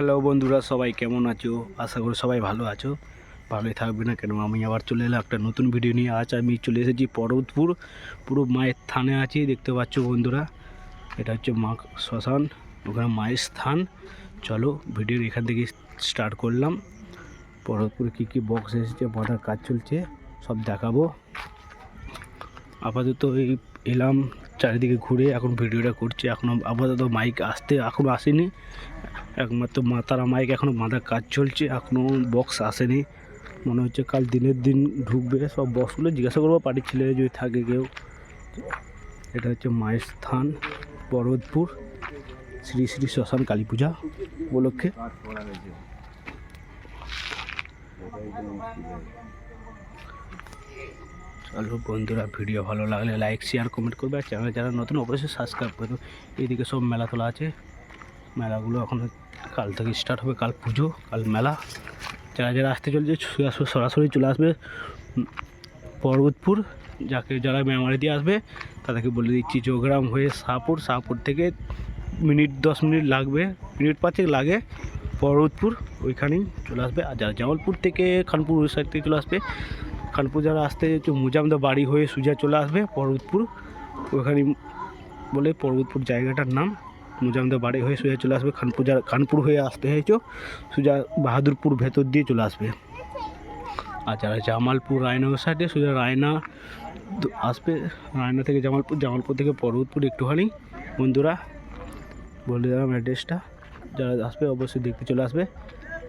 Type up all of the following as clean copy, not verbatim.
Hello বন্ধুরা, সবাই কেমন আছো? আশা করি সবাই ভালো আছো। ভালোই থাকবে না কেন, আমি আবার চলে এলাম একটা নতুন ভিডিও নিয়ে। আজ আমি চলে এসেছি পর্বতপুর, পুরো মায়ের থানে আছি, দেখতে পাচ্ছ বন্ধুরা। এটা হচ্ছে মা শ্মশান, ওখানে মায়ের স্থান। চলো ভিডিও এখান থেকে স্টার্ট করলাম। পর্বতপুরে কী কী বক্স এসেছে, বাঁধার কাজ চলছে, সব দেখাবো। আপাতত এই এলাম চারিদিকে ঘুরে, এখন ভিডিওটা করছি। এখনও আপাতত মাইক এখনও আসেনি, একমাত্র মাতারা মাইক এখনও বাঁধার কাজ চলছে, এখনও বক্স আসেনি। মনে হচ্ছে কাল দিনের দিন ঢুকবে সব বক্সগুলো। জিজ্ঞাসা করবো বাড়ির ছেলে যদি থাকে কেউ। এটা হচ্ছে মায়ের স্থান পর্বতপুর, শ্রী শ্রী শ্মশান কালী পূজা উপলক্ষে। চলো বন্ধুরা, ভিডিও ভালো লাগলে লাইক শেয়ার কমেন্ট করবে, আর চ্যানেল যারা নতুন অবশ্যই সাবস্ক্রাইব করবে। এইদিকে সব মেলা তোলা আছে, মেলাগুলো এখন কাল থেকে স্টার্ট হবে। কাল পুজো, কাল মেলা। যারা যারা আসতে চলছে সরাসরি চলে আসবে পর্বতপুর। যারা মেমারি দিয়ে আসবে তাদেরকে বলে দিচ্ছি, যোগগ্রাম হয়ে শাহপুর থেকে 10 মিনিট লাগবে, মিনিট 5 লাগে পর্বতপুর, ওইখানেই চলে আসবে। আর যারা জামালপুর থেকে খানপুর ওই সাইড থেকে চলে আসবে, খানপুর যারা আসতে হচ্ছে মুজামদা বাড়ি হয়ে সোজা চলে আসবে পর্বতপুর, ওখানে বলে পর্বতপুর জায়গাটার নাম। মুজামদা বাড়ি হয়ে সোজা চলে আসবে খানপুর হয়ে আসতে হয়েছো সোজা বাহাদুরপুর ভেতর দিয়ে চলে আসবে। আর যারা জামালপুর রায়নগর সাইডে সোজা রায়না আসবে, রায়না থেকে জামালপুর থেকে পর্বতপুর একটুখানি। বন্ধুরা বলে দিলাম অ্যাড্রেসটা, যারা আসবে অবশ্যই দেখতে চলে আসবে।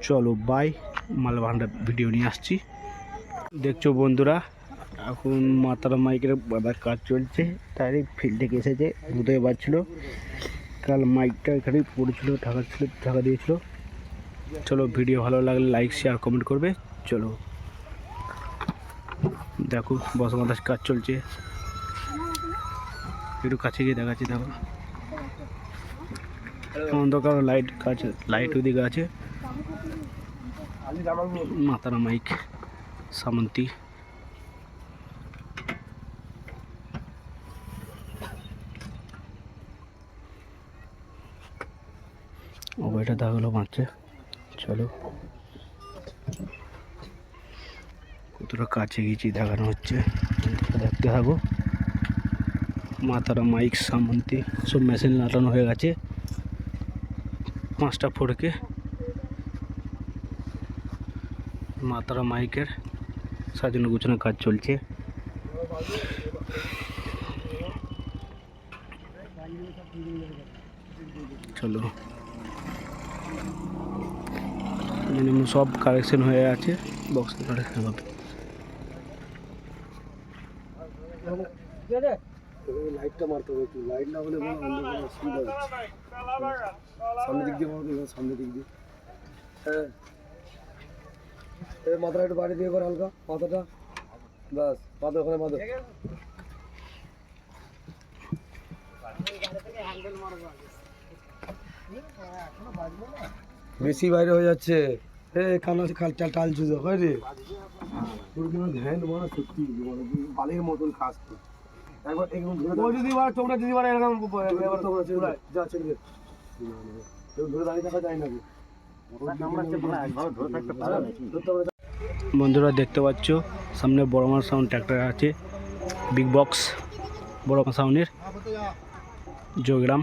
চলো বাই, মালভান্ডার ভিডিও নিয়ে আসছি। দেখছো বন্ধুরা, এখন মাতারা মাইকের বাঁধার কাজ চলছে। ডাইরেক্ট ফিল্ড থেকে এসেছে, বুঝতে পারছিল কাল মাইকটা এখানে পড়েছিল, ঢাকা দিয়েছিল। চলো ভিডিও ভালো লাগলে লাইক শেয়ার কমেন্ট করবে। চলো দেখো বসা বাঁধার কাজ চলছে, একটু কাছে গিয়ে দেখাচ্ছি। দেখো অন্ধকার লাইট ওইদিকে আছে। মাতারা মাইক সামন্তী। ওইটা দাগলো মারছে। চলো কতটা কাছে গেছি দেখানো হচ্ছে, দেখতে থাকো। মাতারা মাইক সামন্তী সব মেশিন লাগানো হয়ে গেছে, 5টা ফোড়কে মাতারা মাইকের সাজানো গুছানো কাজ চলছে। চলো সব কালেকশন হয়ে আছে, বক্সের কালেকশন হবে। লাইটটা মারতে হবে, একটু লাইট না হলে অসুবিধা হচ্ছে। সামনের দিক দিয়ে সামনের দিক দিয়ে, হ্যাঁ মাথাটা একটু বাড়ি দিয়ে করে হালকা, মাথাটা বাস, মাথা ওখানে মাথা। বেশি বাইরে হয়ে যাচ্ছে, টাল চুজো হয় রে, ধ্যান মানে সত্যি বালির মতন খাস। একবার যদি তোমরা যদি এরকম যা ছেড়ে ধরে দাঁড়িয়ে থাকা যায় না। বন্ধুরা দেখতে পাচ্ছ সামনে বড়মা সাউন্ড ট্র্যাক্টর আছে, বিগ বক্স বড়মা সাউন্ডের যোগগ্রাম।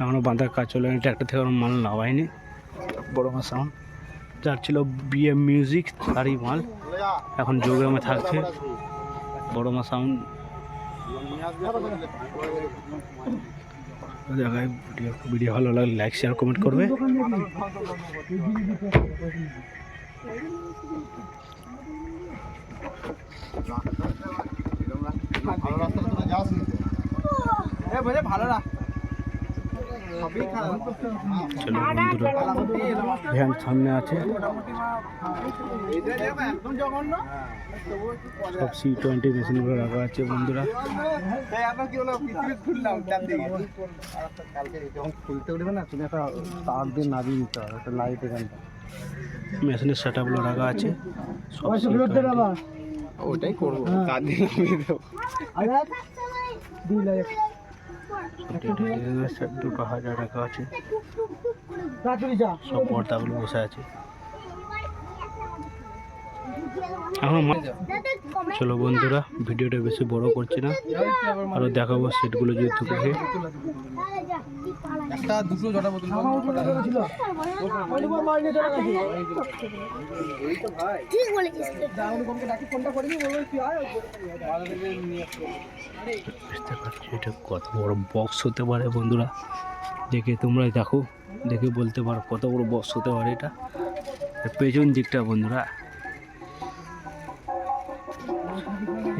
এখনও বাঁধার কাজ চলে, ট্র্যাক্টর থেকে মাল নামায়নি। বড়মা সাউন্ড যার ছিল বিএম মিউজিক, তারই মাল এখন যোগগ্রামে থাকছে। বড়মা সাউন্ড জায়গায়। ভিডিও ভালো লাগলে লাইক শেয়ার কমেন্ট করবে। চলো বন্ধুরা, ভ্যান সামনে আছে, সব C20 মেশিনগুলো রাখা আছে। বন্ধুরা খুলতে উঠবে না, তুমি একটা তার দিয়ে নামিয়ে নিতে হবে, একটা লাইট এখানটা মেশিনের সেট আপগুলো রাখা আছে সব। ওটাই করবো, তার দিয়ে নামিয়ে দেবো। দুটো হাজার টাকা আছে, সব পর্দাগুলো বসে আছে। চলো বন্ধুরা, ভিডিওটা বেশি বড় করছি না, আরো দেখাবো সেটগুলো যেহেতু দেখে। এটা কত বড় বক্স হতে পারে বন্ধুরা, দেখে তোমরা দেখো, দেখে বলতে পারো কত বড় বক্স হতে পারে এটা। পেছন দিকটা বন্ধুরা,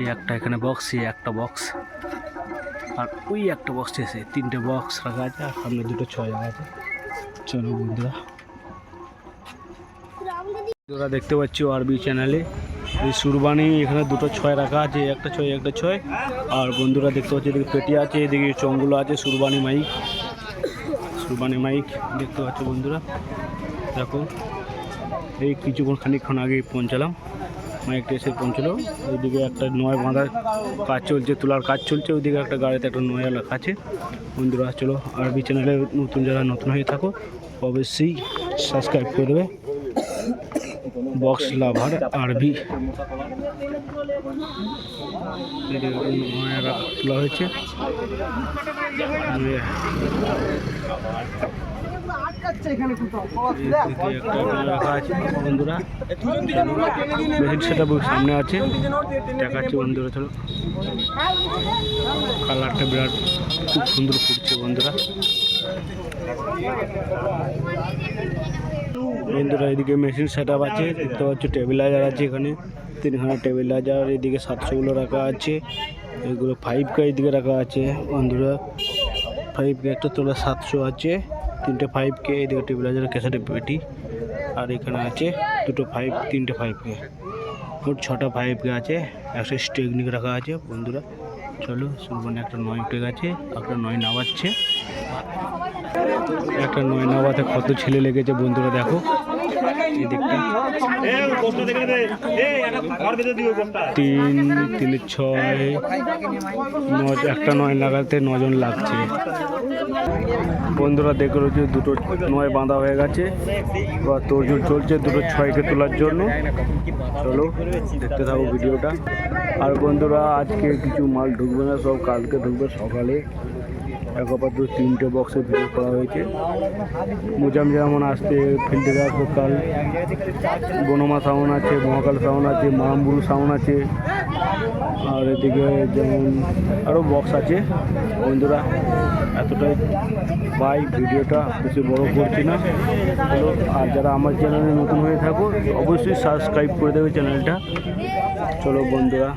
এই একটা এখানে বক্স, এই একটা বক্স, আর ওই একটা বক্স এসে তিনটে বক্স রাখা আছে, আর সামনে দুটো ছয় রাখা আছে। চলো বন্ধুরা, দেখতে পাচ্ছি আরবি চ্যানেলে এই সুরবানি, এখানে দুটো ছয় রাখা আছে, একটা ছয় একটা ছয়। আর বন্ধুরা দেখতে পাচ্ছি এদিকে পেটি আছে, এদিকে চঙ্গুলো আছে, সুরবানি মাইক, সুরবানি মাইক দেখতে পাচ্ছ বন্ধুরা। দেখো এই খানিকক্ষণ আগে পৌঁছালাম, মাইকটা এসে পৌঁছলো। ওইদিকে একটা নয় বাঁধার কাজ চলছে, তোলার কাজ চলছে, ওইদিকে একটা গাড়িতে একটা নয়া লেখা আছে। বন্ধুরা চলো, আরবি চ্যানেলে নতুন যারা নতুন হয়ে থাকো অবশ্যই সাবস্ক্রাইব করে দেবে, বক্স লাভার আরবি। তোলা হয়েছে, রাখা আছে বন্ধুরা। মেশিন সেটা সামনে আছে, দেখাচ্ছে বন্ধুরা। চলো, কালারটা বিরাট খুব সুন্দর ফুটছে বন্ধুরা। বন্ধুরা এদিকে মেশিন সেট আপ আছে, দেখতে পাচ্ছ টেবিলাইজার আছে, এখানে তিনখানা টেবিলাইজার, এদিকে 700গুলো রাখা আছে, এগুলো 5K এদিকে রাখা আছে বন্ধুরা। 5K একটা তোলা 700 আছে, তিনটে 5K, এদিকে টেবিলাইজার ক্যাসেটের পেটি, আর এখানে আছে দুটো তিনটে 5K, মোট 6টা 5K আছে। একটা টেকনিক রাখা আছে বন্ধুরা। চলো, সুরবানি একটা 9K আছে, একটা 9 নামাচ্ছে, একটা 9 নামাতে কত ছেলে লেগেছে বন্ধুরা। দেখো এই দিকটা, 3 3 6 9, একটা 9 লাগাতে 9 জন লাগছে বন্ধুরা। দেখো যে দুটো 9 বাঁধা হয়ে গেছে, বা তোড়জোড় চলছে দুটো 6কে তোলার জন্য। চলো দেখতে থাকো ভিডিওটা। আর বন্ধুরা আজকে কিছু মাল ঢুকবে না, সব কালকে ঢুকবে সকালে। একবার 3টে বক্সে ভিডিও করা হয়েছে। মোজাম যেমন আসতে ফিল্ড থেকে আসবে কাল, বনমা সাউন্ড আছে, মহাকাল সাউন্ড আছে, মামবুরু সাউন্ড আছে, আর এদিকে যেমন আরও বক্স আছে বন্ধুরা। এতটাই বাই, ভিডিওটা বেশি বড় করছি না। আর যারা আমার চ্যানেলে নতুন হয়ে থাকো অবশ্যই সাবস্ক্রাইব করে দেবে চ্যানেলটা। চলো বন্ধুরা।